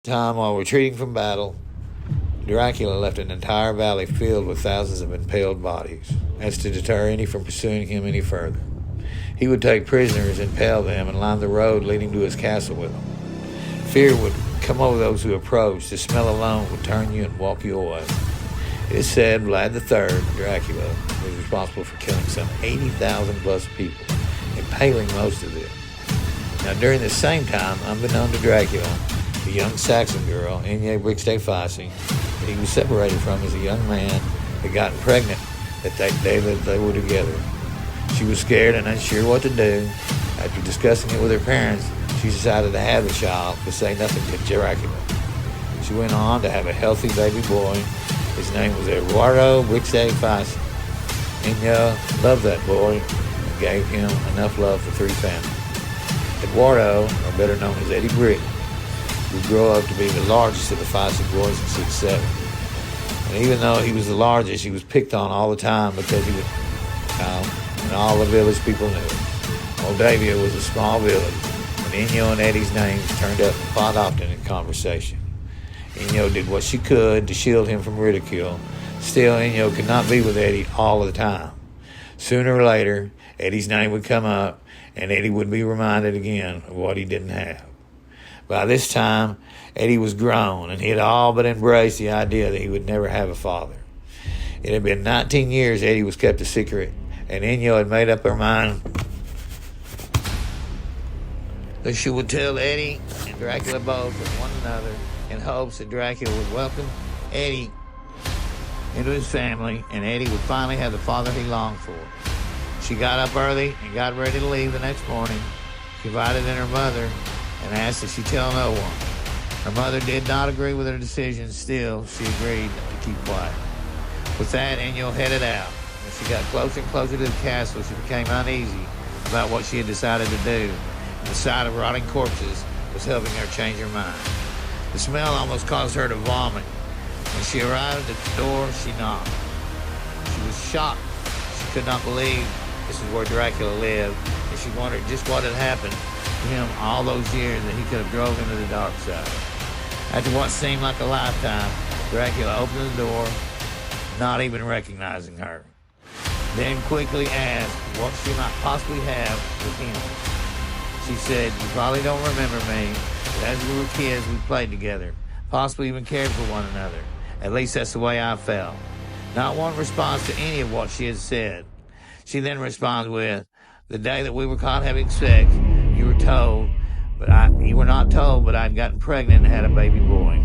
Time while retreating from battle, Dracula left an entire valley filled with thousands of impaled bodies, as to deter any from pursuing him any further. He would take prisoners, impale them, and line the road leading to his castle with them. Fear would come over those who approached. The smell alone would turn you and walk you away. It is said Vlad III, Dracula, was responsible for killing some 80,000 plus people, impaling most of them. Now, during the same time, unbeknown to Dracula, the young Saxon girl, Enya Briksday-Fossey, that he was separated from as a young man, had gotten pregnant that day that they were together. She was scared and unsure what to do. After discussing it with her parents, she decided to have the child, but say nothing to Dracula. She went on to have a healthy baby boy. His name was Eduardo Briksday-Fossey. Enya loved that boy and gave him enough love for three families. Eduardo, or better known as Eddie Brick, would grow up to be the largest of the Fossey boys in 6'7". And even though he was the largest, he was picked on all the time because he was and all the village people knew it. Moldavia was a small village, and Enya and Eddie's names turned up quite often in conversation. Enya did what she could to shield him from ridicule. Still, Enya could not be with Eddie all the time. Sooner or later, Eddie's name would come up, and Eddie would be reminded again of what he didn't have. By this time, Eddie was grown, and he had all but embraced the idea that he would never have a father. It had been 19 years Eddie was kept a secret, and Enya had made up her mind that she would tell Eddie and Dracula both with one another in hopes that Dracula would welcome Eddie into his family, and Eddie would finally have the father he longed for. She got up early and got ready to leave the next morning. She confided in her mother and asked that she tell no one. Her mother did not agree with her decision. Still, she agreed to keep quiet. With that, Enya headed out. As she got closer and closer to the castle, she became uneasy about what she had decided to do. The sight of rotting corpses was helping her change her mind. The smell almost caused her to vomit. When she arrived at the door, she knocked. She was shocked. She could not believe this is where Dracula lived, and she wondered just what had happened to him all those years that he could have drove into the dark side. After what seemed like a lifetime, Dracula opened the door, not even recognizing her. Then quickly asked what she might possibly have with him. She said, "You probably don't remember me, but as we were kids, we played together, possibly even cared for one another. At least that's the way I felt." Not one response to any of what she had said. She then responds with, "The day that we were caught having sex, you were not told, but I'd gotten pregnant and had a baby boy."